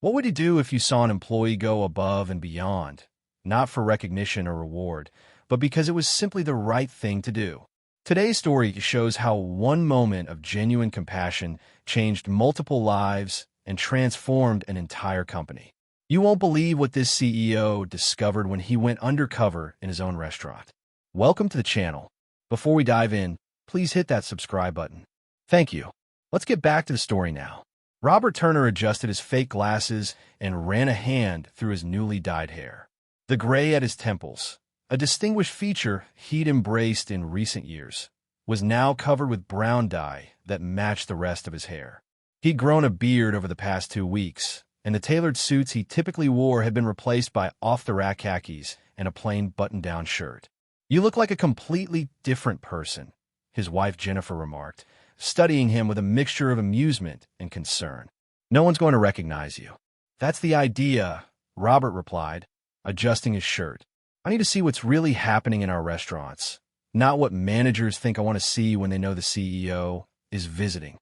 What would you do if you saw an employee go above and beyond, not for recognition or reward, but because it was simply the right thing to do? Today's story shows how one moment of genuine compassion changed multiple lives and transformed an entire company. You won't believe what this CEO discovered when he went undercover in his own restaurant. Welcome to the channel. Before we dive in, please hit that subscribe button. Thank you. Let's get back to the story now. Robert Turner adjusted his fake glasses and ran a hand through his newly dyed hair. The gray at his temples, a distinguished feature he'd embraced in recent years, was now covered with brown dye that matched the rest of his hair. He'd grown a beard over the past 2 weeks, and the tailored suits he typically wore had been replaced by off-the-rack khakis and a plain button-down shirt. "You look like a completely different person," his wife Jennifer remarked, studying him with a mixture of amusement and concern. "No one's going to recognize you." "That's the idea," Robert replied, adjusting his shirt. "I need to see what's really happening in our restaurants, not what managers think I want to see when they know the CEO is visiting."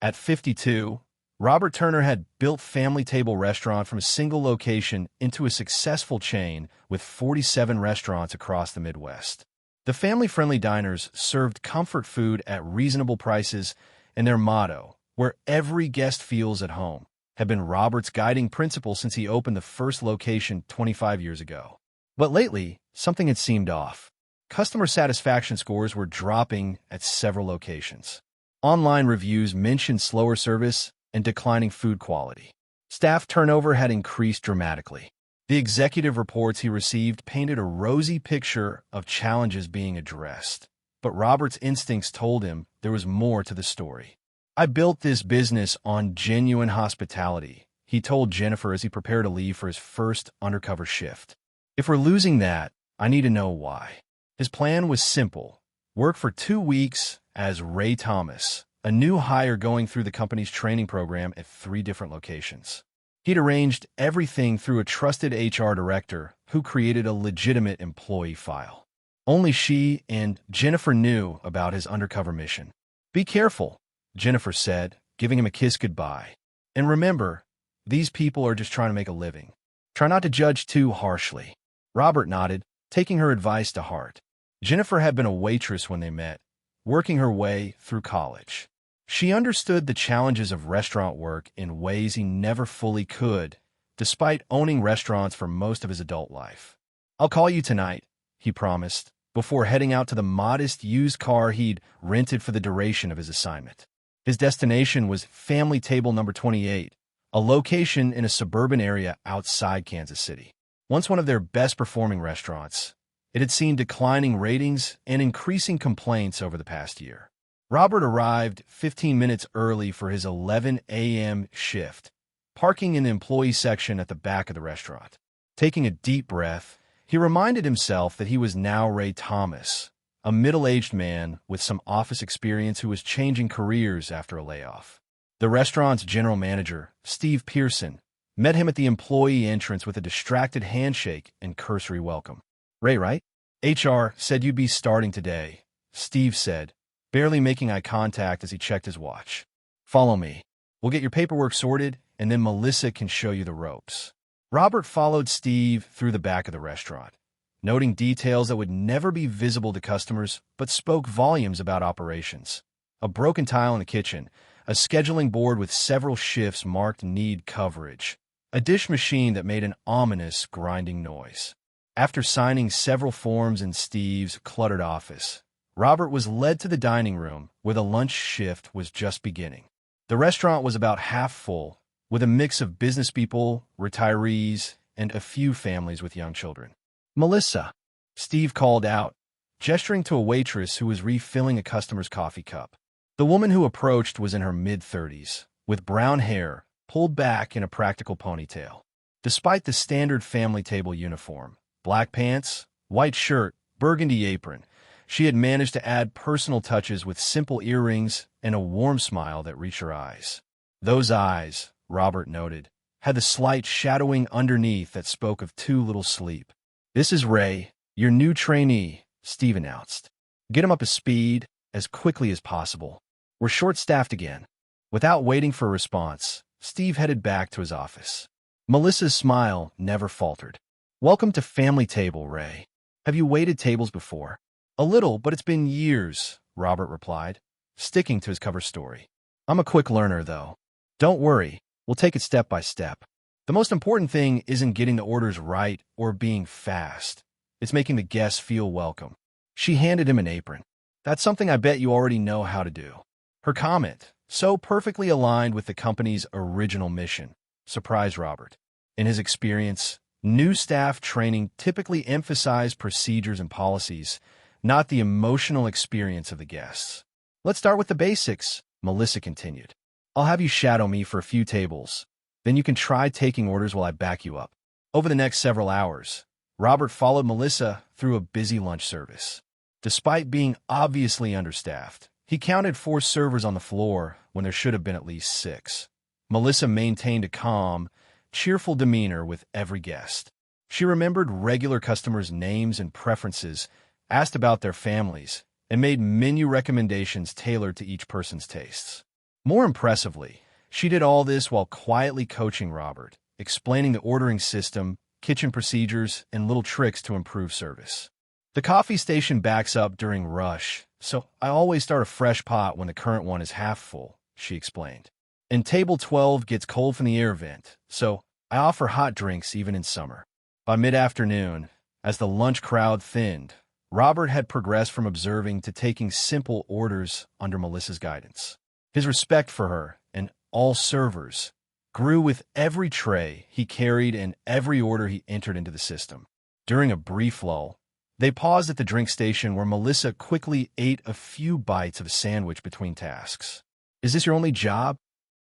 At 52, Robert Turner had built Family Table Restaurant from a single location into a successful chain with 47 restaurants across the Midwest. The family-friendly diners served comfort food at reasonable prices, and their motto, "Where every guest feels at home," had been Robert's guiding principle since he opened the first location 25 years ago. But lately, something had seemed off. Customer satisfaction scores were dropping at several locations. Online reviews mentioned slower service and declining food quality. Staff turnover had increased dramatically. The executive reports he received painted a rosy picture of challenges being addressed. But Robert's instincts told him there was more to the story. "I built this business on genuine hospitality," he told Jennifer as he prepared to leave for his first undercover shift. "If we're losing that, I need to know why." His plan was simple: work for 2 weeks as Ray Thomas, a new hire going through the company's training program at 3 different locations. He'd arranged everything through a trusted HR director who created a legitimate employee file. Only she and Jennifer knew about his undercover mission. "Be careful," Jennifer said, giving him a kiss goodbye. "And remember, these people are just trying to make a living. Try not to judge too harshly." Robert nodded, taking her advice to heart. Jennifer had been a waitress when they met, working her way through college. She understood the challenges of restaurant work in ways he never fully could, despite owning restaurants for most of his adult life. "I'll call you tonight," he promised, before heading out to the modest used car he'd rented for the duration of his assignment. His destination was Family Table number 28, a location in a suburban area outside Kansas City. Once one of their best-performing restaurants, it had seen declining ratings and increasing complaints over the past year. Robert arrived 15 minutes early for his 11 a.m. shift, parking in the employee section at the back of the restaurant. Taking a deep breath, he reminded himself that he was now Ray Thomas, a middle-aged man with some office experience who was changing careers after a layoff. The restaurant's general manager, Steve Pearson, met him at the employee entrance with a distracted handshake and cursory welcome. "Ray, right? HR said you'd be starting today," Steve said, barely making eye contact as he checked his watch. "Follow me. We'll get your paperwork sorted, and then Melissa can show you the ropes." Robert followed Steve through the back of the restaurant, noting details that would never be visible to customers but spoke volumes about operations. A broken tile in the kitchen, a scheduling board with several shifts marked need coverage, a dish machine that made an ominous grinding noise. After signing several forms in Steve's cluttered office, Robert was led to the dining room where the lunch shift was just beginning. The restaurant was about half full, with a mix of business people, retirees, and a few families with young children. "Melissa," Steve called out, gesturing to a waitress who was refilling a customer's coffee cup. The woman who approached was in her mid-30s, with brown hair pulled back in a practical ponytail. Despite the standard Family Table uniform, black pants, white shirt, burgundy apron, she had managed to add personal touches with simple earrings and a warm smile that reached her eyes. Those eyes, Robert noted, had the slight shadowing underneath that spoke of too little sleep. "This is Ray, your new trainee," Steve announced. "Get him up to speed as quickly as possible. We're short-staffed again." Without waiting for a response, Steve headed back to his office. Melissa's smile never faltered. "Welcome to Family Table, Ray. Have you waited tables before?" "A little, but it's been years," Robert replied, sticking to his cover story. "I'm a quick learner, though. Don't worry, we'll take it step by step. The most important thing isn't getting the orders right or being fast. It's making the guests feel welcome." She handed him an apron. "That's something I bet you already know how to do." Her comment, so perfectly aligned with the company's original mission, surprised Robert. In his experience, new staff training typically emphasized procedures and policies, not the emotional experience of the guests. "Let's start with the basics," Melissa continued. "I'll have you shadow me for a few tables. Then you can try taking orders while I back you up." Over the next several hours, Robert followed Melissa through a busy lunch service. Despite being obviously understaffed, he counted 4 servers on the floor when there should have been at least 6. Melissa maintained a calm, cheerful demeanor with every guest. She remembered regular customers' names and preferences, asked about their families, and made menu recommendations tailored to each person's tastes. More impressively, she did all this while quietly coaching Robert, explaining the ordering system, kitchen procedures, and little tricks to improve service. "The coffee station backs up during rush, so I always start a fresh pot when the current one is half full," she explained. "And table 12 gets cold from the air vent, so I offer hot drinks even in summer." By mid-afternoon, as the lunch crowd thinned, Robert had progressed from observing to taking simple orders under Melissa's guidance. His respect for her, and all servers, grew with every tray he carried and every order he entered into the system. During a brief lull, they paused at the drink station where Melissa quickly ate a few bites of a sandwich between tasks. "Is this your only job?"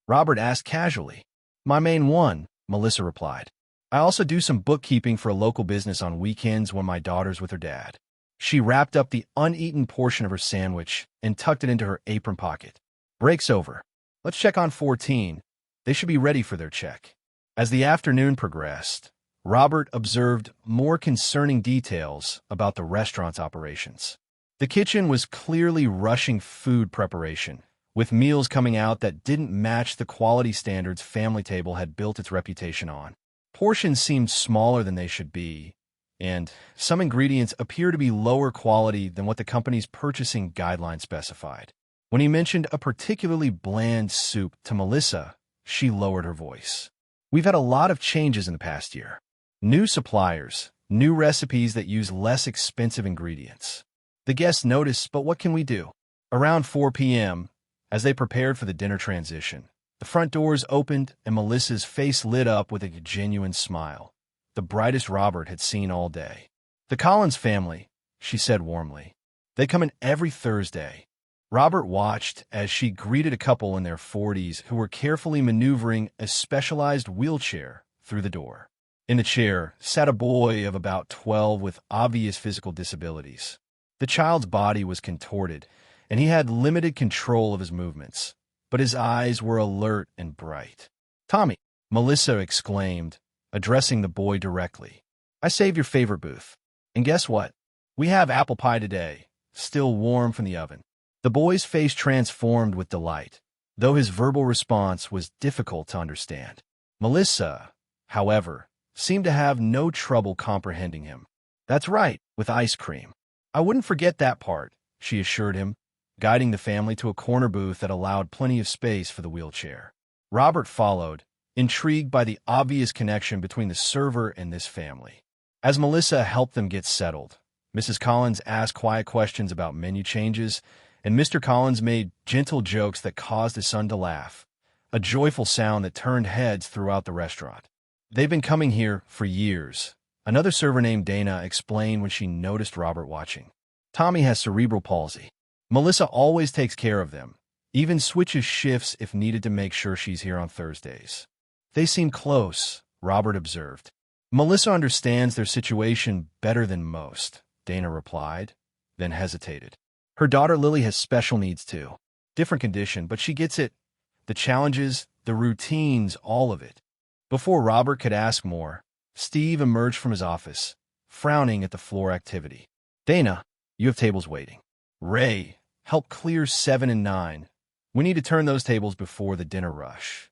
Robert asked casually. "My main one," Melissa replied. "I also do some bookkeeping for a local business on weekends when my daughter's with her dad." She wrapped up the uneaten portion of her sandwich and tucked it into her apron pocket. "Break's over. Let's check on 14. They should be ready for their check." As the afternoon progressed, Robert observed more concerning details about the restaurant's operations. The kitchen was clearly rushing food preparation, with meals coming out that didn't match the quality standards Family Table had built its reputation on. Portions seemed smaller than they should be, and some ingredients appear to be lower quality than what the company's purchasing guidelines specified. When he mentioned a particularly bland soup to Melissa, she lowered her voice. "We've had a lot of changes in the past year. New suppliers, new recipes that use less expensive ingredients." The guests noticed, but what can we do? Around 4 p.m., as they prepared for the dinner transition, the front doors opened and Melissa's face lit up with a genuine smile, the brightest Robert had seen all day. "The Collins family," she said warmly. "They come in every Thursday." Robert watched as she greeted a couple in their 40s who were carefully maneuvering a specialized wheelchair through the door. In the chair sat a boy of about 12 with obvious physical disabilities. The child's body was contorted, and he had limited control of his movements, but his eyes were alert and bright. "Tommy," Melissa exclaimed, addressing the boy directly. "I saved your favorite booth. And guess what? We have apple pie today, still warm from the oven." The boy's face transformed with delight, though his verbal response was difficult to understand. Melissa, however, seemed to have no trouble comprehending him. "That's right, with ice cream. I wouldn't forget that part," she assured him, guiding the family to a corner booth that allowed plenty of space for the wheelchair. Robert followed, intrigued by the obvious connection between the server and this family. As Melissa helped them get settled, Mrs. Collins asked quiet questions about menu changes, and Mr. Collins made gentle jokes that caused his son to laugh, a joyful sound that turned heads throughout the restaurant. "They've been coming here for years," another server named Dana explained when she noticed Robert watching. "Tommy has cerebral palsy. Melissa always takes care of them, even switches shifts if needed to make sure she's here on Thursdays." "They seem close," Robert observed. "Melissa understands their situation better than most," Dana replied, then hesitated. "Her daughter Lily has special needs too. Different condition, but she gets it. The challenges, the routines, all of it." Before Robert could ask more, Steve emerged from his office, frowning at the floor activity. "Dana, you have tables waiting. Ray, help clear 7 and 9. We need to turn those tables before the dinner rush."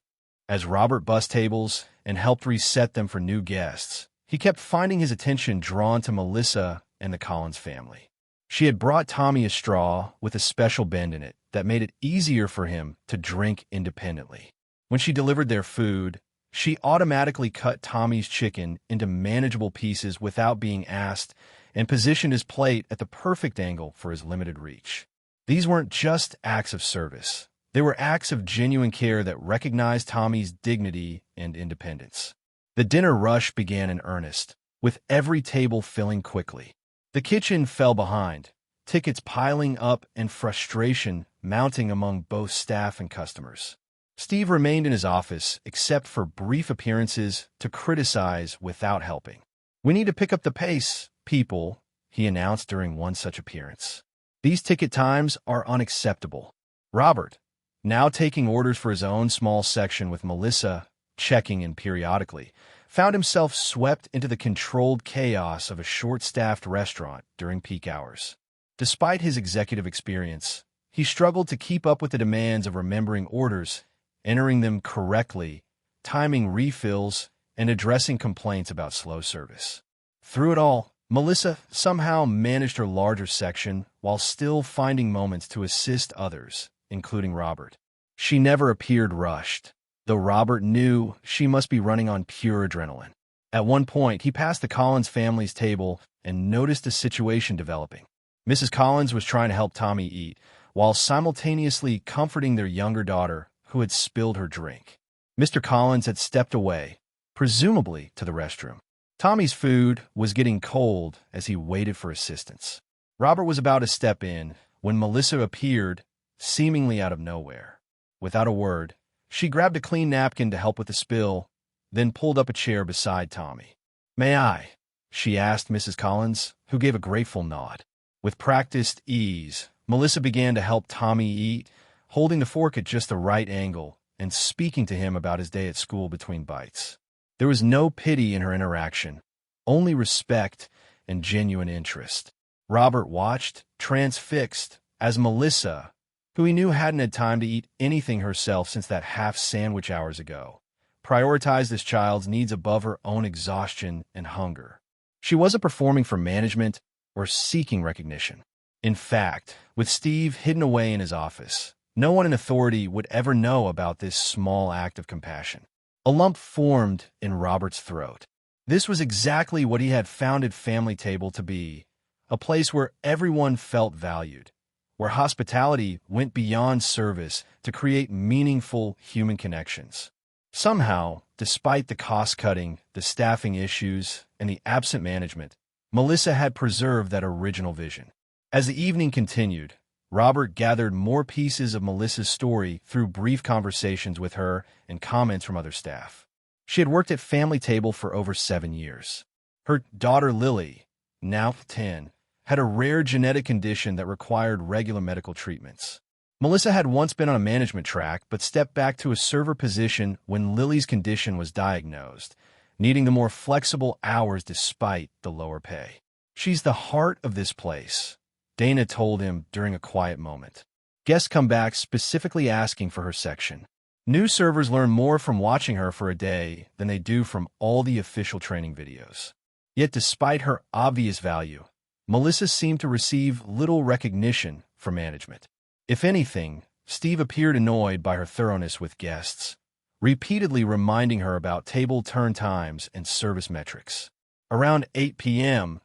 As Robert bussed tables and helped reset them for new guests, he kept finding his attention drawn to Melissa and the Collins family. She had brought Tommy a straw with a special bend in it that made it easier for him to drink independently. When she delivered their food, she automatically cut Tommy's chicken into manageable pieces without being asked and positioned his plate at the perfect angle for his limited reach. These weren't just acts of service. They were acts of genuine care that recognized Tommy's dignity and independence. The dinner rush began in earnest, with every table filling quickly. The kitchen fell behind, tickets piling up and frustration mounting among both staff and customers. Steve remained in his office except for brief appearances to criticize without helping. "We need to pick up the pace, people," he announced during one such appearance. "These ticket times are unacceptable." Robert, now taking orders for his own small section with Melissa checking in periodically, found himself swept into the controlled chaos of a short-staffed restaurant during peak hours. Despite his executive experience, he struggled to keep up with the demands of remembering orders, entering them correctly, timing refills, and addressing complaints about slow service. Through it all, Melissa somehow managed her larger section while still finding moments to assist others, including Robert. She never appeared rushed, though Robert knew she must be running on pure adrenaline. At one point, he passed the Collins family's table and noticed a situation developing. Mrs. Collins was trying to help Tommy eat, while simultaneously comforting their younger daughter, who had spilled her drink. Mr. Collins had stepped away, presumably to the restroom. Tommy's food was getting cold as he waited for assistance. Robert was about to step in when Melissa appeared, seemingly out of nowhere. Without a word, she grabbed a clean napkin to help with the spill, then pulled up a chair beside Tommy. "May I?" she asked Mrs. Collins, who gave a grateful nod. With practiced ease, Melissa began to help Tommy eat, holding the fork at just the right angle and speaking to him about his day at school between bites. There was no pity in her interaction, only respect and genuine interest. Robert watched, transfixed, as Melissa, who he knew hadn't had time to eat anything herself since that half-sandwich hours ago, prioritized this child's needs above her own exhaustion and hunger. She wasn't performing for management or seeking recognition. In fact, with Steve hidden away in his office, no one in authority would ever know about this small act of compassion. A lump formed in Robert's throat. This was exactly what he had founded Family Table to be, a place where everyone felt valued, where hospitality went beyond service to create meaningful human connections. Somehow, despite the cost-cutting, the staffing issues, and the absent management, Melissa had preserved that original vision. As the evening continued, Robert gathered more pieces of Melissa's story through brief conversations with her and comments from other staff. She had worked at Family Table for over 7 years. Her daughter Lily, now 10, had a rare genetic condition that required regular medical treatments. Melissa had once been on a management track but stepped back to a server position when Lily's condition was diagnosed, needing the more flexible hours despite the lower pay. "She's the heart of this place," Dana told him during a quiet moment. Guests come back specifically asking for her section. New servers learn more from watching her for a day than they do from all the official training videos. Yet despite her obvious value, Melissa seemed to receive little recognition from management. If anything, Steve appeared annoyed by her thoroughness with guests, repeatedly reminding her about table turn times and service metrics. Around 8 p.m.,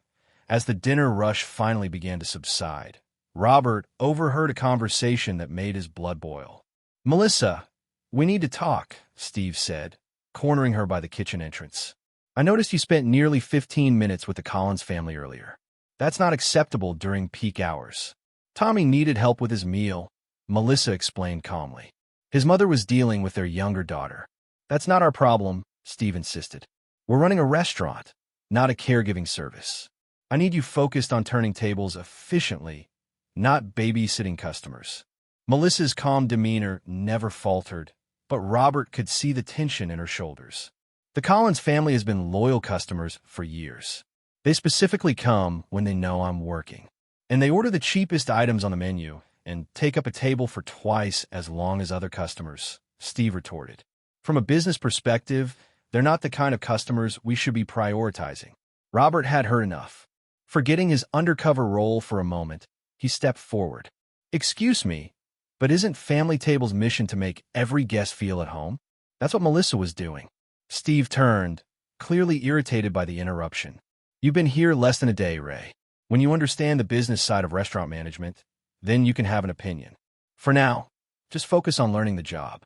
as the dinner rush finally began to subside, Robert overheard a conversation that made his blood boil. "Melissa, we need to talk," Steve said, cornering her by the kitchen entrance. "I noticed you spent nearly 15 minutes with the Collins family earlier. That's not acceptable during peak hours." "Tommy needed help with his meal," Melissa explained calmly. "His mother was dealing with their younger daughter." "That's not our problem," Steve insisted. "We're running a restaurant, not a caregiving service. I need you focused on turning tables efficiently, not babysitting customers." Melissa's calm demeanor never faltered, but Robert could see the tension in her shoulders. The Collins family has been loyal customers for years. They specifically come when they know I'm working. And they order the cheapest items on the menu and take up a table for twice as long as other customers, Steve retorted. From a business perspective, they're not the kind of customers we should be prioritizing. Robert had heard enough. Forgetting his undercover role for a moment, he stepped forward. Excuse me, but isn't Family Table's mission to make every guest feel at home? That's what Melissa was doing. Steve turned, clearly irritated by the interruption. You've been here less than a day, Ray. When you understand the business side of restaurant management, then you can have an opinion. For now, just focus on learning the job.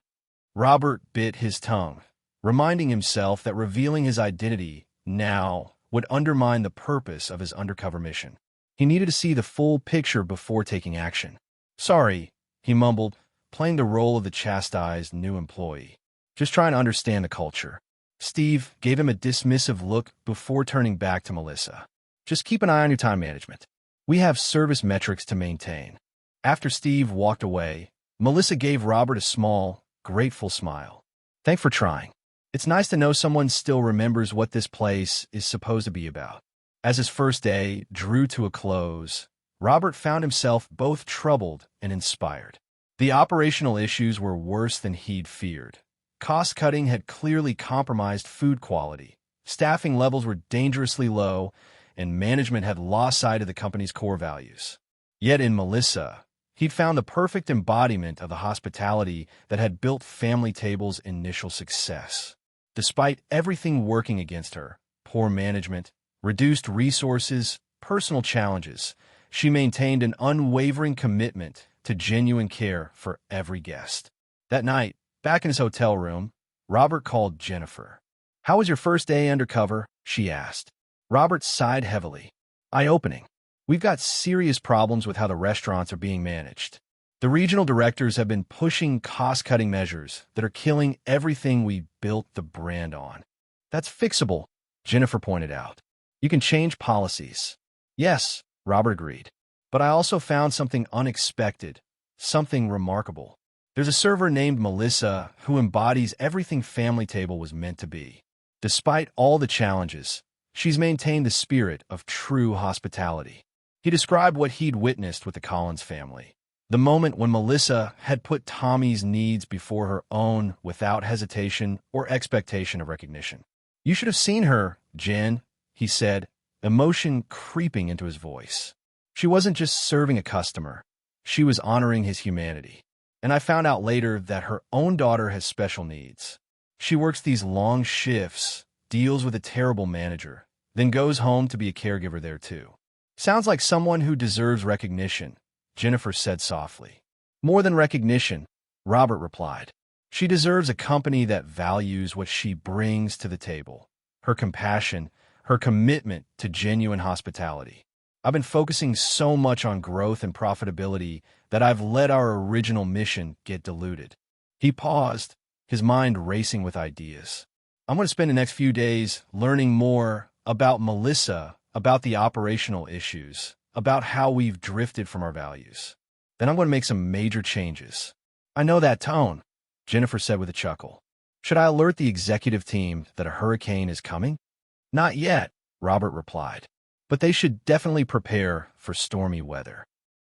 Robert bit his tongue, reminding himself that revealing his identity now would undermine the purpose of his undercover mission. He needed to see the full picture before taking action. Sorry, he mumbled, playing the role of the chastised new employee. Just trying to understand the culture. Steve gave him a dismissive look before turning back to Melissa. Just keep an eye on your time management. We have service metrics to maintain. After Steve walked away, Melissa gave Robert a small, grateful smile. Thanks for trying. It's nice to know someone still remembers what this place is supposed to be about. As his first day drew to a close, Robert found himself both troubled and inspired. The operational issues were worse than he'd feared. Cost-cutting had clearly compromised food quality. Staffing levels were dangerously low, and management had lost sight of the company's core values. Yet in Melissa, he'd found the perfect embodiment of the hospitality that had built Family Table's initial success. Despite everything working against her, poor management, reduced resources, personal challenges, she maintained an unwavering commitment to genuine care for every guest. That night, back in his hotel room, Robert called Jennifer. "How was your first day undercover?" she asked. Robert sighed heavily. Eye-opening. We've got serious problems with how the restaurants are being managed. The regional directors have been pushing cost-cutting measures that are killing everything we built the brand on. That's fixable, Jennifer pointed out. You can change policies. Yes, Robert agreed. But I also found something unexpected, something remarkable. There's a server named Melissa who embodies everything Family Table was meant to be. Despite all the challenges, she's maintained the spirit of true hospitality. He described what he'd witnessed with the Collins family. The moment when Melissa had put Tommy's needs before her own without hesitation or expectation of recognition. You should have seen her, Jen, he said, emotion creeping into his voice. She wasn't just serving a customer. She was honoring his humanity. And I found out later that her own daughter has special needs. She works these long shifts, deals with a terrible manager, then goes home to be a caregiver there too. Sounds like someone who deserves recognition, Jennifer said softly. More than recognition, Robert replied. She deserves a company that values what she brings to the table, her compassion, her commitment to genuine hospitality. I've been focusing so much on growth and profitability that I've let our original mission get diluted. He paused, his mind racing with ideas. I'm going to spend the next few days learning more about Melissa, about the operational issues, about how we've drifted from our values. Then I'm going to make some major changes. I know that tone, Jennifer said with a chuckle. Should I alert the executive team that a hurricane is coming? Not yet, Robert replied. But they should definitely prepare for stormy weather.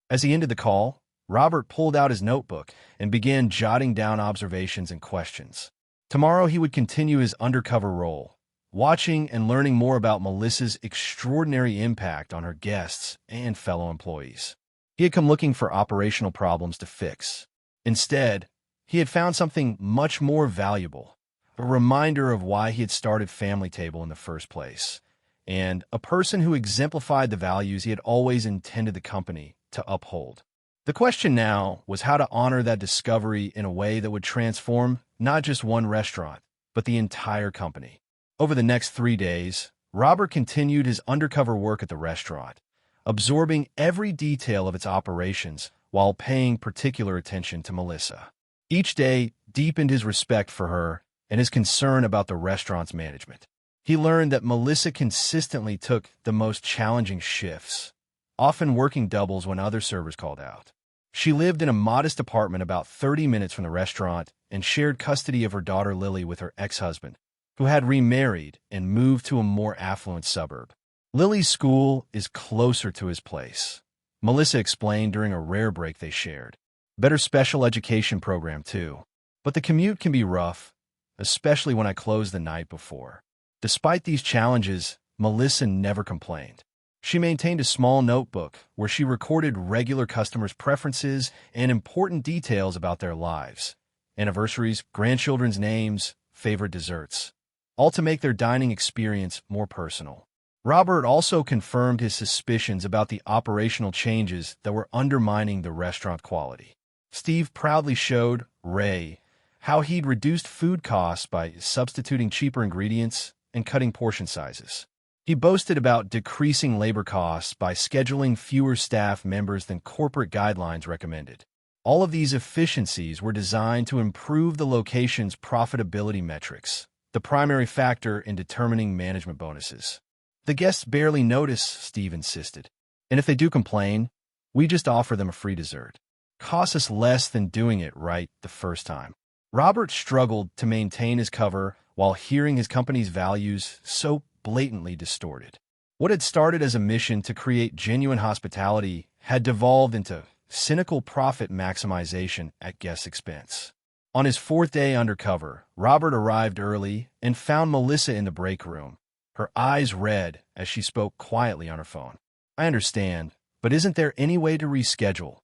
As he ended the call, Robert pulled out his notebook and began jotting down observations and questions. Tomorrow he would continue his undercover role, watching and learning more about Melissa's extraordinary impact on her guests and fellow employees. He had come looking for operational problems to fix. Instead, he had found something much more valuable, a reminder of why he had started Family Table in the first place, and a person who exemplified the values he had always intended the company to uphold. The question now was how to honor that discovery in a way that would transform not just one restaurant, but the entire company. Over the next 3 days, Robert continued his undercover work at the restaurant, absorbing every detail of its operations while paying particular attention to Melissa. Each day deepened his respect for her and his concern about the restaurant's management. He learned that Melissa consistently took the most challenging shifts, often working doubles when other servers called out. She lived in a modest apartment about 30 minutes from the restaurant and shared custody of her daughter Lily with her ex-husband, who had remarried and moved to a more affluent suburb. Lily's school is closer to his place, Melissa explained during a rare break they shared. Better special education program, too. But the commute can be rough, especially when I closed the night before. Despite these challenges, Melissa never complained. She maintained a small notebook where she recorded regular customers' preferences and important details about their lives: anniversaries, grandchildren's names, favorite desserts, all to make their dining experience more personal. Robert also confirmed his suspicions about the operational changes that were undermining the restaurant quality. Steve proudly showed Ray how he'd reduced food costs by substituting cheaper ingredients and cutting portion sizes. He boasted about decreasing labor costs by scheduling fewer staff members than corporate guidelines recommended. All of these efficiencies were designed to improve the location's profitability metrics, the primary factor in determining management bonuses. The guests barely notice, Steve insisted. And if they do complain, we just offer them a free dessert. Costs us less than doing it right the first time. Robert struggled to maintain his cover while hearing his company's values so blatantly distorted. What had started as a mission to create genuine hospitality had devolved into cynical profit maximization at guest expense. On his fourth day undercover, Robert arrived early and found Melissa in the break room, her eyes red as she spoke quietly on her phone. "I understand, but isn't there any way to reschedule?"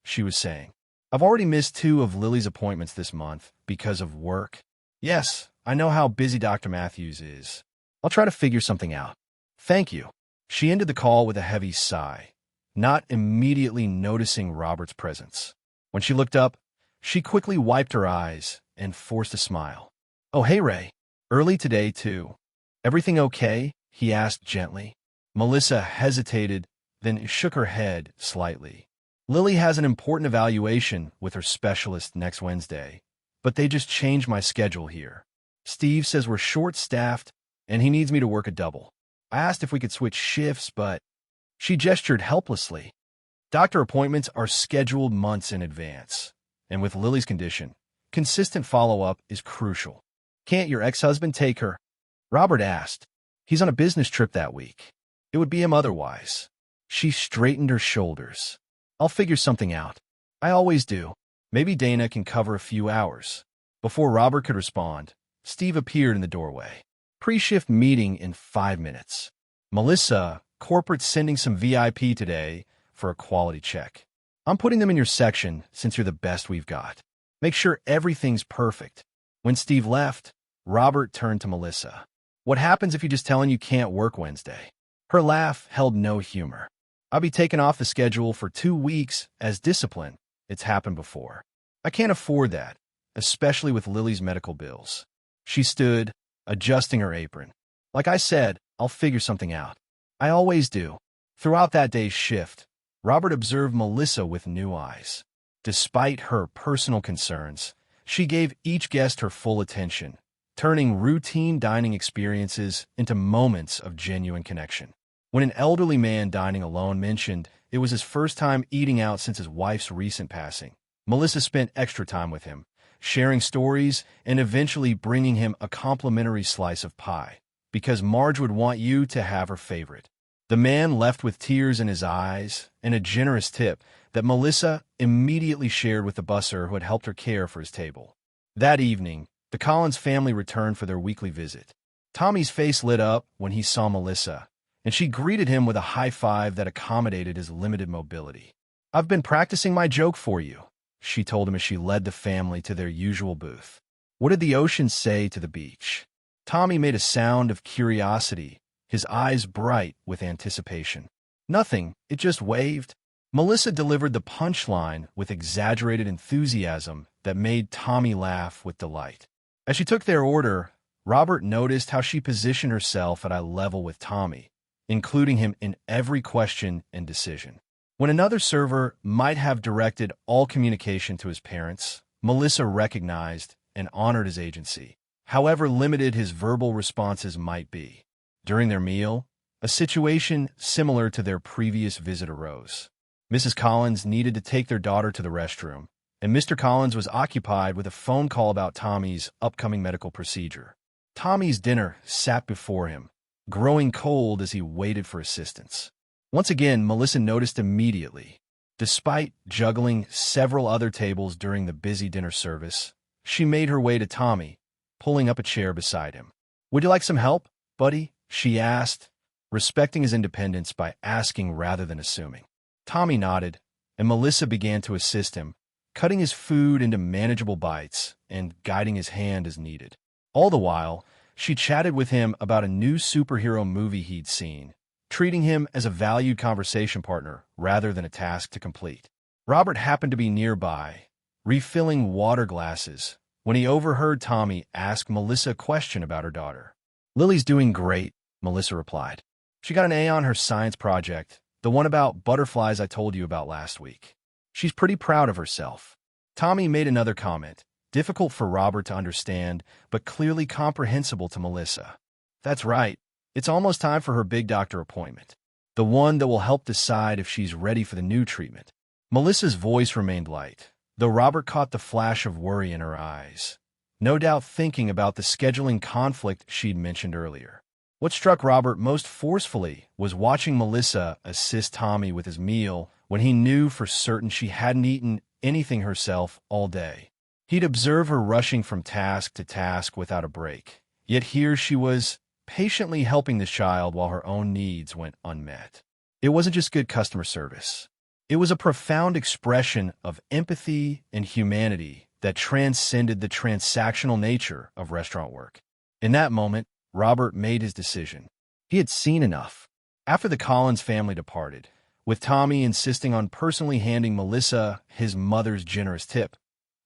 she was saying. "I've already missed 2 of Lily's appointments this month because of work." "Yes, I know how busy Dr. Matthews is. I'll try to figure something out. Thank you." She ended the call with a heavy sigh, not immediately noticing Robert's presence. When she looked up, she quickly wiped her eyes and forced a smile. "Oh, hey, Ray. Early today, too. Everything okay?" he asked gently. Melissa hesitated, then shook her head slightly. "Lily has an important evaluation with her specialist next Wednesday, but they just changed my schedule here. Steve says we're short-staffed, and he needs me to work a double. I asked if we could switch shifts, but..." She gestured helplessly. Doctor appointments are scheduled months in advance, and with Lily's condition, consistent follow-up is crucial. "Can't your ex-husband take her?" Robert asked. "He's on a business trip that week. It would be him otherwise." She straightened her shoulders. "I'll figure something out. I always do. Maybe Dana can cover a few hours." Before Robert could respond, Steve appeared in the doorway. "Pre-shift meeting in 5 minutes. Melissa, corporate's sending some VIP today for a quality check. I'm putting them in your section since you're the best we've got. Make sure everything's perfect." When Steve left, Robert turned to Melissa. "What happens if you just tell him you can't work Wednesday?" Her laugh held no humor. "I'll be taken off the schedule for 2 weeks as discipline. It's happened before. I can't afford that, especially with Lily's medical bills." She stood, adjusting her apron. "Like I said, I'll figure something out. I always do." Throughout that day's shift, Robert observed Melissa with new eyes. Despite her personal concerns, she gave each guest her full attention, turning routine dining experiences into moments of genuine connection. When an elderly man dining alone mentioned it was his first time eating out since his wife's recent passing, Melissa spent extra time with him, sharing stories and eventually bringing him a complimentary slice of pie, because Marge would want you to have her favorite. The man left with tears in his eyes and a generous tip that Melissa immediately shared with the busser who had helped her care for his table. That evening, the Collins family returned for their weekly visit. Tommy's face lit up when he saw Melissa, and she greeted him with a high five that accommodated his limited mobility. "I've been practicing my joke for you," she told him as she led the family to their usual booth. "What did the ocean say to the beach?" Tommy made a sound of curiosity, his eyes bright with anticipation. "Nothing, it just waved." Melissa delivered the punchline with exaggerated enthusiasm that made Tommy laugh with delight. As she took their order, Robert noticed how she positioned herself at eye level with Tommy, including him in every question and decision. When another server might have directed all communication to his parents, Melissa recognized and honored his agency, however limited his verbal responses might be. During their meal, a situation similar to their previous visit arose. Mrs. Collins needed to take their daughter to the restroom, and Mr. Collins was occupied with a phone call about Tommy's upcoming medical procedure. Tommy's dinner sat before him, growing cold as he waited for assistance. Once again, Melissa noticed immediately. Despite juggling several other tables during the busy dinner service, she made her way to Tommy, pulling up a chair beside him. "Would you like some help, buddy?" she asked, respecting his independence by asking rather than assuming. Tommy nodded, and Melissa began to assist him, cutting his food into manageable bites and guiding his hand as needed. All the while, she chatted with him about a new superhero movie he'd seen, treating him as a valued conversation partner rather than a task to complete. Robert happened to be nearby, refilling water glasses, when he overheard Tommy ask Melissa a question about her daughter. "Lily's doing great," Melissa replied. "She got an A on her science project, the one about butterflies I told you about last week. She's pretty proud of herself." Tommy made another comment, difficult for Robert to understand, but clearly comprehensible to Melissa. "That's right. It's almost time for her big doctor appointment, the one that will help decide if she's ready for the new treatment." Melissa's voice remained light, though Robert caught the flash of worry in her eyes, no doubt thinking about the scheduling conflict she'd mentioned earlier. What struck Robert most forcefully was watching Melissa assist Tommy with his meal when he knew for certain she hadn't eaten anything herself all day. He'd observe her rushing from task to task without a break, yet here she was, patiently helping the child while her own needs went unmet. It wasn't just good customer service. It was a profound expression of empathy and humanity that transcended the transactional nature of restaurant work. In that moment, Robert made his decision. He had seen enough. After the Collins family departed, with Tommy insisting on personally handing Melissa his mother's generous tip,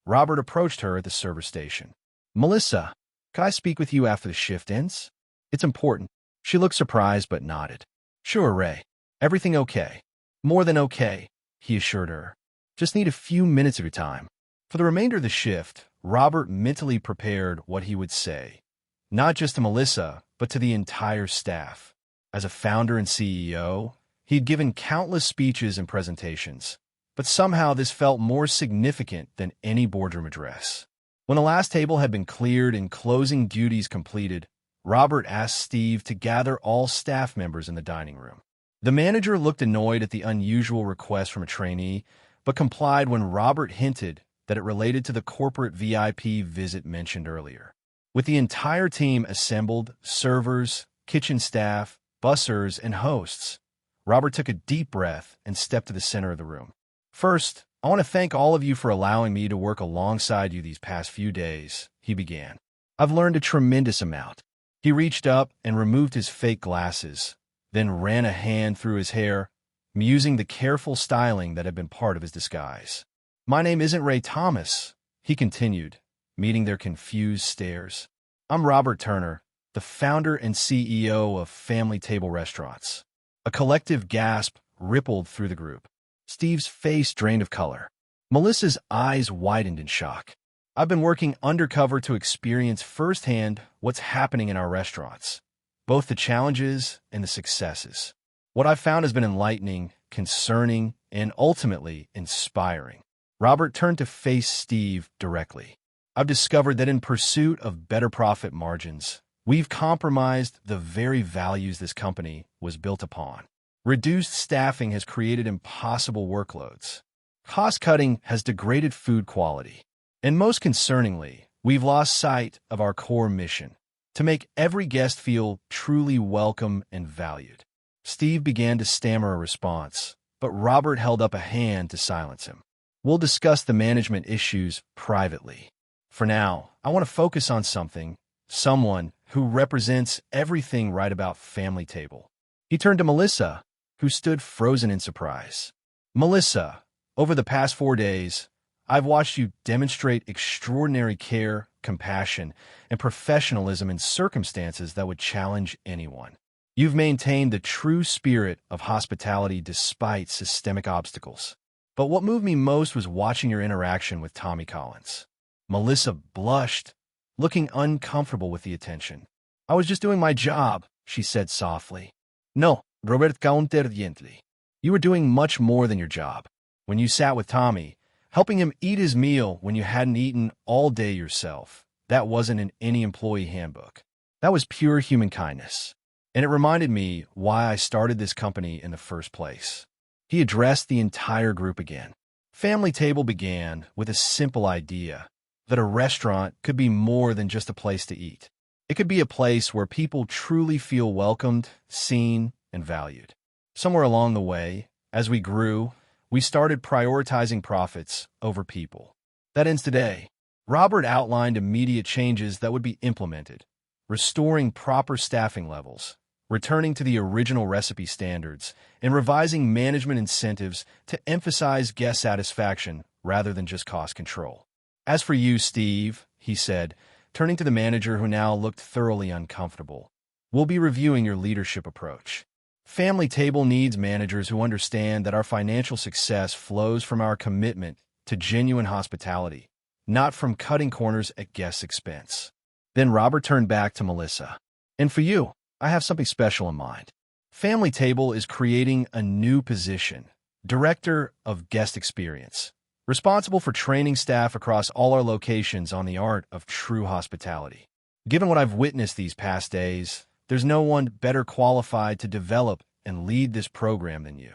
Robert approached her at the service station. "Melissa, can I speak with you after the shift ends? It's important." She looked surprised but nodded. "Sure, Ray. Everything okay?" "More than okay," he assured her. "Just need a few minutes of your time." For the remainder of the shift, Robert mentally prepared what he would say, not just to Melissa, but to the entire staff. As a founder and CEO, he'd given countless speeches and presentations, but somehow this felt more significant than any boardroom address. When the last table had been cleared and closing duties completed, Robert asked Steve to gather all staff members in the dining room. The manager looked annoyed at the unusual request from a trainee, but complied when Robert hinted that it related to the corporate VIP visit mentioned earlier. With the entire team assembled, servers, kitchen staff, bussers, and hosts, Robert took a deep breath and stepped to the center of the room. "First, I want to thank all of you for allowing me to work alongside you these past few days," he began. "I've learned a tremendous amount." He reached up and removed his fake glasses, then ran a hand through his hair, musing the careful styling that had been part of his disguise. "My name isn't Ray Thomas," he continued, meeting their confused stares. "I'm Robert Turner, the founder and CEO of Family Table Restaurants." A collective gasp rippled through the group. Steve's face drained of color. Melissa's eyes widened in shock. "I've been working undercover to experience firsthand what's happening in our restaurants, both the challenges and the successes. What I've found has been enlightening, concerning, and ultimately inspiring." Robert turned to face Steve directly. "I've discovered that in pursuit of better profit margins, we've compromised the very values this company was built upon. Reduced staffing has created impossible workloads. Cost-cutting has degraded food quality. And most concerningly, we've lost sight of our core mission, to make every guest feel truly welcome and valued." Steve began to stammer a response, but Robert held up a hand to silence him. "We'll discuss the management issues privately. For now, I want to focus on someone who represents everything right about Family Table." He turned to Melissa, who stood frozen in surprise. "Melissa, over the past 4 days, I've watched you demonstrate extraordinary care, compassion, and professionalism in circumstances that would challenge anyone. You've maintained the true spirit of hospitality despite systemic obstacles. But what moved me most was watching your interaction with Tommy Collins." Melissa blushed, looking uncomfortable with the attention. "I was just doing my job," she said softly. "No," Robert countered gently. "You were doing much more than your job. When you sat with Tommy, helping him eat his meal when you hadn't eaten all day yourself, that wasn't in any employee handbook. That was pure human kindness. And it reminded me why I started this company in the first place." He addressed the entire group again. Family Table began with a simple idea: that a restaurant could be more than just a place to eat. It could be a place where people truly feel welcomed, seen, and valued. Somewhere along the way, as we grew, we started prioritizing profits over people. That ends today. Robert outlined immediate changes that would be implemented, restoring proper staffing levels, returning to the original recipe standards, and revising management incentives to emphasize guest satisfaction rather than just cost control. As for you, Steve, he said, turning to the manager who now looked thoroughly uncomfortable, we'll be reviewing your leadership approach. Family Table needs managers who understand that our financial success flows from our commitment to genuine hospitality, not from cutting corners at guests' expense. Then Robert turned back to Melissa. And for you, I have something special in mind. Family Table is creating a new position, Director of Guest Experience, responsible for training staff across all our locations on the art of true hospitality. Given what I've witnessed these past days, there's no one better qualified to develop and lead this program than you.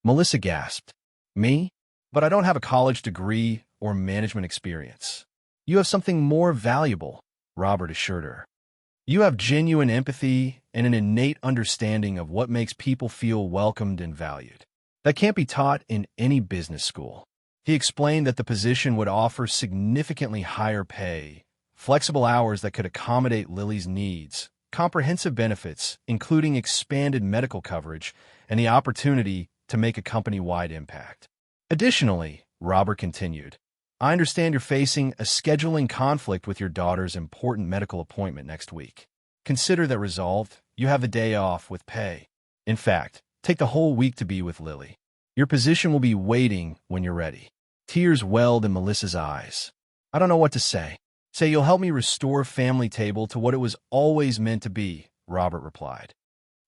Melissa gasped. Me? But I don't have a college degree or management experience. You have something more valuable, Robert assured her. You have genuine empathy and an innate understanding of what makes people feel welcomed and valued. That can't be taught in any business school. He explained that the position would offer significantly higher pay, flexible hours that could accommodate Lily's needs, comprehensive benefits, including expanded medical coverage, and the opportunity to make a company-wide impact. Additionally, Robert continued, I understand you're facing a scheduling conflict with your daughter's important medical appointment next week. Consider that resolved. You have the day off with pay. In fact, take the whole week to be with Lily. Your position will be waiting when you're ready. Tears welled in Melissa's eyes. I don't know what to say. Say you'll help me restore Family Table to what it was always meant to be, Robert replied.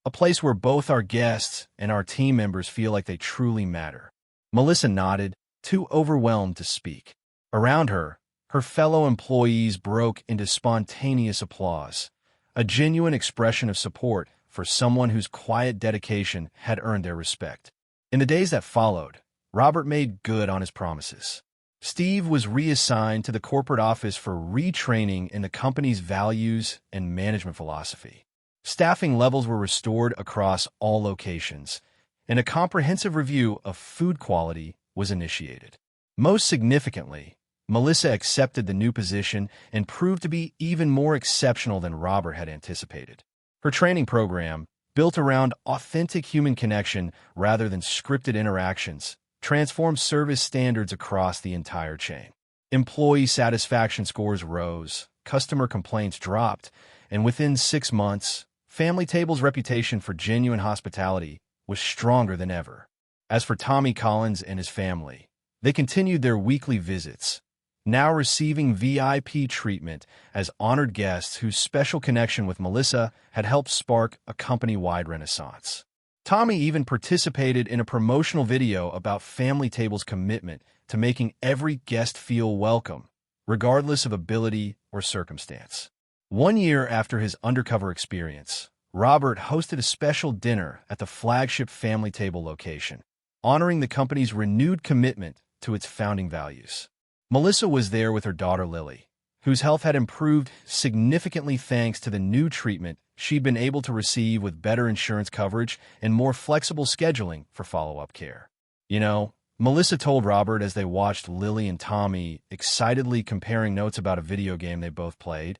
A place where both our guests and our team members feel like they truly matter. Melissa nodded, too overwhelmed to speak. Around her, her fellow employees broke into spontaneous applause, a genuine expression of support for someone whose quiet dedication had earned their respect. In the days that followed, Robert made good on his promises. Steve was reassigned to the corporate office for retraining in the company's values and management philosophy. Staffing levels were restored across all locations, and a comprehensive review of food quality was initiated. Most significantly, Melissa accepted the new position and proved to be even more exceptional than Robert had anticipated. Her training program, built around authentic human connection rather than scripted interactions, transformed service standards across the entire chain. Employee satisfaction scores rose, customer complaints dropped, and within 6 months, Family Table's reputation for genuine hospitality was stronger than ever. As for Tommy Collins and his family, they continued their weekly visits, now receiving VIP treatment as honored guests whose special connection with Melissa had helped spark a company-wide renaissance. Tommy even participated in a promotional video about Family Table's commitment to making every guest feel welcome, regardless of ability or circumstance. 1 year after his Undercover experience, Robert hosted a special dinner at the flagship Family Table location, honoring the company's renewed commitment to its founding values. Melissa was there with her daughter Lily, whose health had improved significantly thanks to the new treatment she'd been able to receive with better insurance coverage and more flexible scheduling for follow-up care. You know, Melissa told Robert as they watched Lily and Tommy excitedly comparing notes about a video game they both played,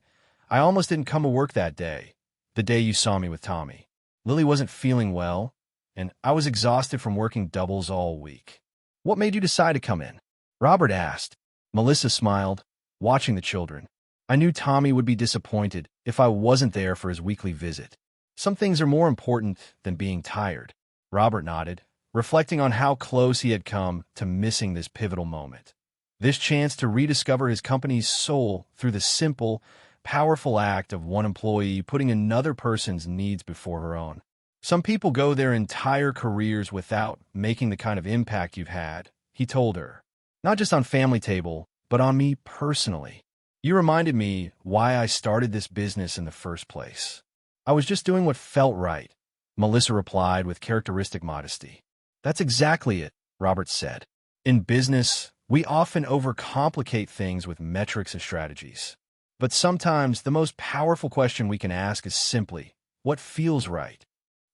I almost didn't come to work that day, the day you saw me with Tommy. Lily wasn't feeling well, and I was exhausted from working doubles all week. What made you decide to come in? Robert asked. Melissa smiled, watching the children. I knew Tommy would be disappointed if I wasn't there for his weekly visit. Some things are more important than being tired. Robert nodded, reflecting on how close he had come to missing this pivotal moment. This chance to rediscover his company's soul through the simple, powerful act of one employee putting another person's needs before her own. Some people go their entire careers without making the kind of impact you've had, he told her. Not just on Family Table, but on me personally. You reminded me why I started this business in the first place. I was just doing what felt right, Melissa replied with characteristic modesty. That's exactly it, Robert said. In business, We often overcomplicate things with metrics and strategies. But sometimes the most powerful question we can ask is simply, what feels right?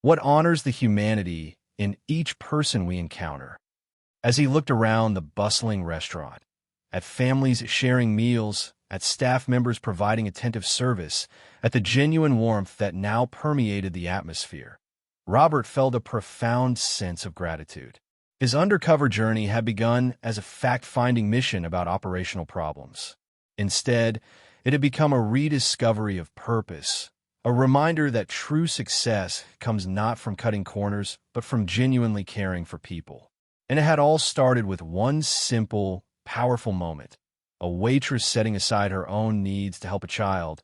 What honors the humanity in each person we encounter? As he looked around the bustling restaurant, at families sharing meals, at staff members providing attentive service, at the genuine warmth that now permeated the atmosphere, Robert felt a profound sense of gratitude. His undercover journey had begun as a fact-finding mission about operational problems. Instead, it had become a rediscovery of purpose, a reminder that true success comes not from cutting corners, but from genuinely caring for people. And it had all started with one simple, powerful moment: a waitress setting aside her own needs to help a child,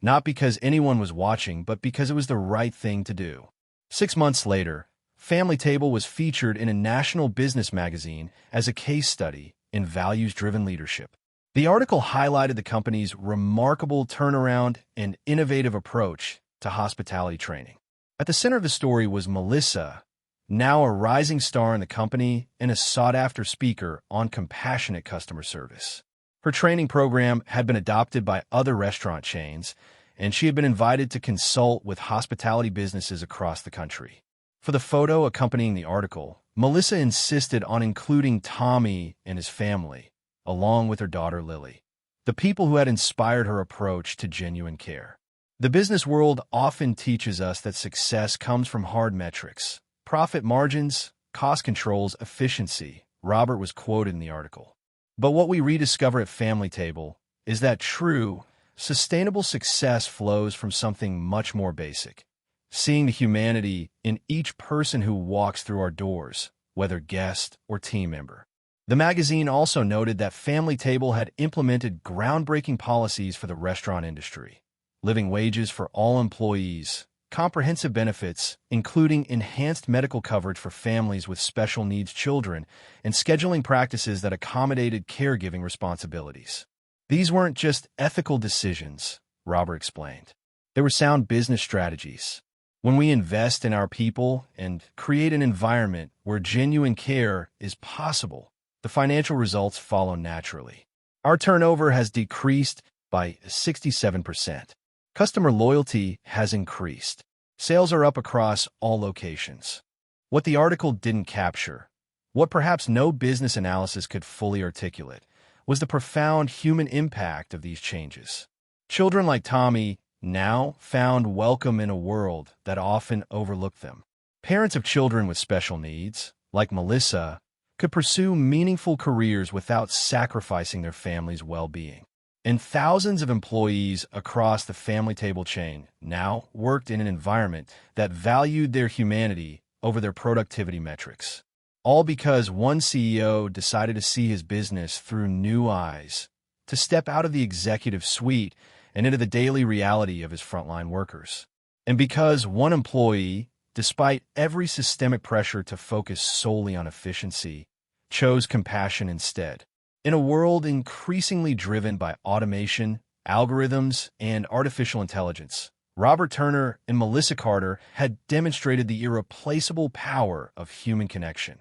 not because anyone was watching, but because it was the right thing to do. 6 months later, Family Table was featured in a national business magazine as a case study in values-driven leadership. The article highlighted the company's remarkable turnaround and innovative approach to hospitality training. At the center of the story was Melissa, now a rising star in the company and a sought-after speaker on compassionate customer service. Her training program had been adopted by other restaurant chains, and she had been invited to consult with hospitality businesses across the country. For the photo accompanying the article, Melissa insisted on including Tommy and his family, along with her daughter Lily, the people who had inspired her approach to genuine care. The business world often teaches us that success comes from hard metrics: profit margins, cost controls, efficiency, Robert was quoted in the article. But what we rediscover at Family Table is that true, sustainable success flows from something much more basic: seeing the humanity in each person who walks through our doors, whether guest or team member. The magazine also noted that Family Table had implemented groundbreaking policies for the restaurant industry: living wages for all employees, comprehensive benefits, including enhanced medical coverage for families with special needs children, and scheduling practices that accommodated caregiving responsibilities. These weren't just ethical decisions, Robert explained. They were sound business strategies. When we invest in our people and create an environment where genuine care is possible, the financial results follow naturally. Our turnover has decreased by 67%. Customer loyalty has increased. Sales are up across all locations. What the article didn't capture, what perhaps no business analysis could fully articulate, was the profound human impact of these changes. Children like Tommy now found welcome in a world that often overlooked them. Parents of children with special needs, like Melissa, could pursue meaningful careers without sacrificing their family's well-being. And thousands of employees across the Family Table chain now worked in an environment that valued their humanity over their productivity metrics. All because one CEO decided to see his business through new eyes, to step out of the executive suite and into the daily reality of his frontline workers. And because one employee, despite every systemic pressure to focus solely on efficiency, chose compassion instead. In a world increasingly driven by automation, algorithms, and artificial intelligence, Robert Turner and Melissa Carter had demonstrated the irreplaceable power of human connection.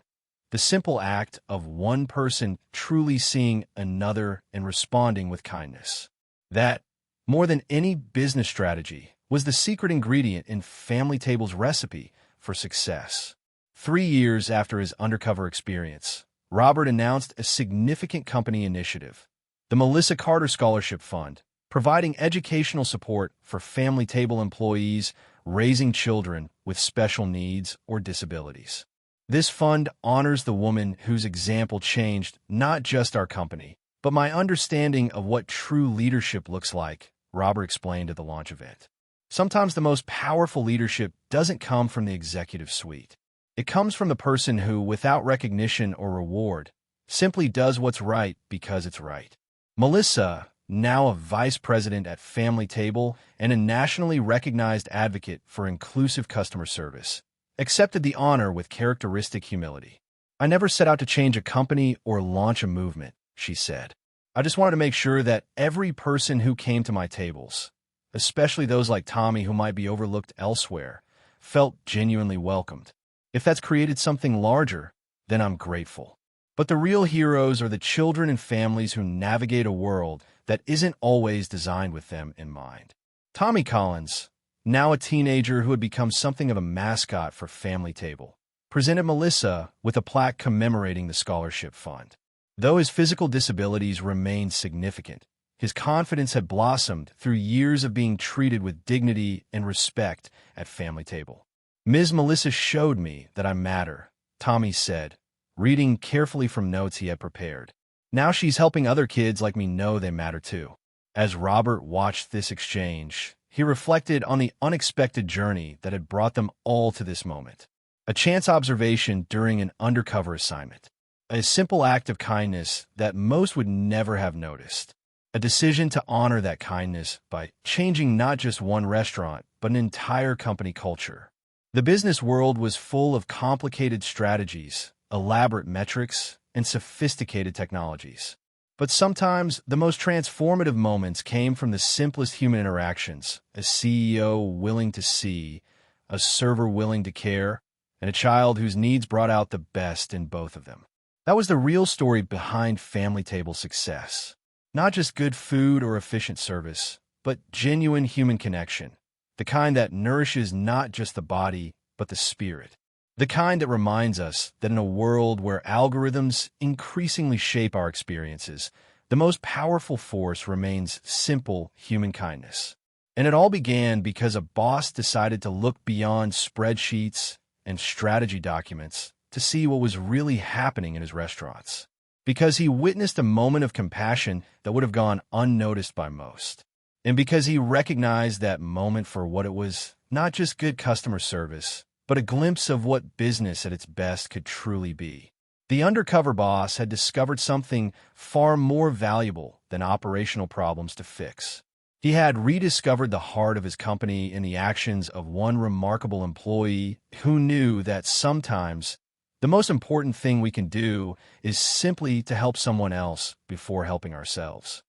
The simple act of one person truly seeing another and responding with kindness. That, more than any business strategy, was the secret ingredient in Family Table's recipe for success. 3 years after his undercover experience, Robert announced a significant company initiative, the Melissa Carter Scholarship Fund, providing educational support for Family Table employees raising children with special needs or disabilities. This fund honors the woman whose example changed not just our company, but my understanding of what true leadership looks like, Robert explained at the launch event. Sometimes the most powerful leadership doesn't come from the executive suite. It comes from the person who, without recognition or reward, simply does what's right because it's right. Melissa, now a vice president at Family Table and a nationally recognized advocate for inclusive customer service, accepted the honor with characteristic humility. "I never set out to change a company or launch a movement," she said. "I just wanted to make sure that every person who came to my tables, especially those like Tommy who might be overlooked elsewhere, felt genuinely welcomed. If that's created something larger, then I'm grateful." But the real heroes are the children and families who navigate a world that isn't always designed with them in mind. Tommy Collins, now a teenager who had become something of a mascot for Family Table, presented Melissa with a plaque commemorating the scholarship fund. Though his physical disabilities remained significant, his confidence had blossomed through years of being treated with dignity and respect at Family Table. "Ms. Melissa showed me that I matter," Tommy said, reading carefully from notes he had prepared. "Now she's helping other kids like me know they matter too." As Robert watched this exchange, he reflected on the unexpected journey that had brought them all to this moment. A chance observation during an undercover assignment. A simple act of kindness that most would never have noticed. A decision to honor that kindness by changing not just one restaurant, but an entire company culture. The business world was full of complicated strategies, elaborate metrics, and sophisticated technologies. But sometimes the most transformative moments came from the simplest human interactions: a CEO willing to see, a server willing to care, and a child whose needs brought out the best in both of them. That was the real story behind Family Table success. Not just good food or efficient service, but genuine human connection. The kind that nourishes not just the body, but the spirit. The kind that reminds us that in a world where algorithms increasingly shape our experiences, the most powerful force remains simple human kindness. And it all began because a boss decided to look beyond spreadsheets and strategy documents to see what was really happening in his restaurants. Because he witnessed a moment of compassion that would have gone unnoticed by most. And because he recognized that moment for what it was: not just good customer service, but a glimpse of what business at its best could truly be. The undercover boss had discovered something far more valuable than operational problems to fix. He had rediscovered the heart of his company in the actions of one remarkable employee who knew that sometimes the most important thing we can do is simply to help someone else before helping ourselves.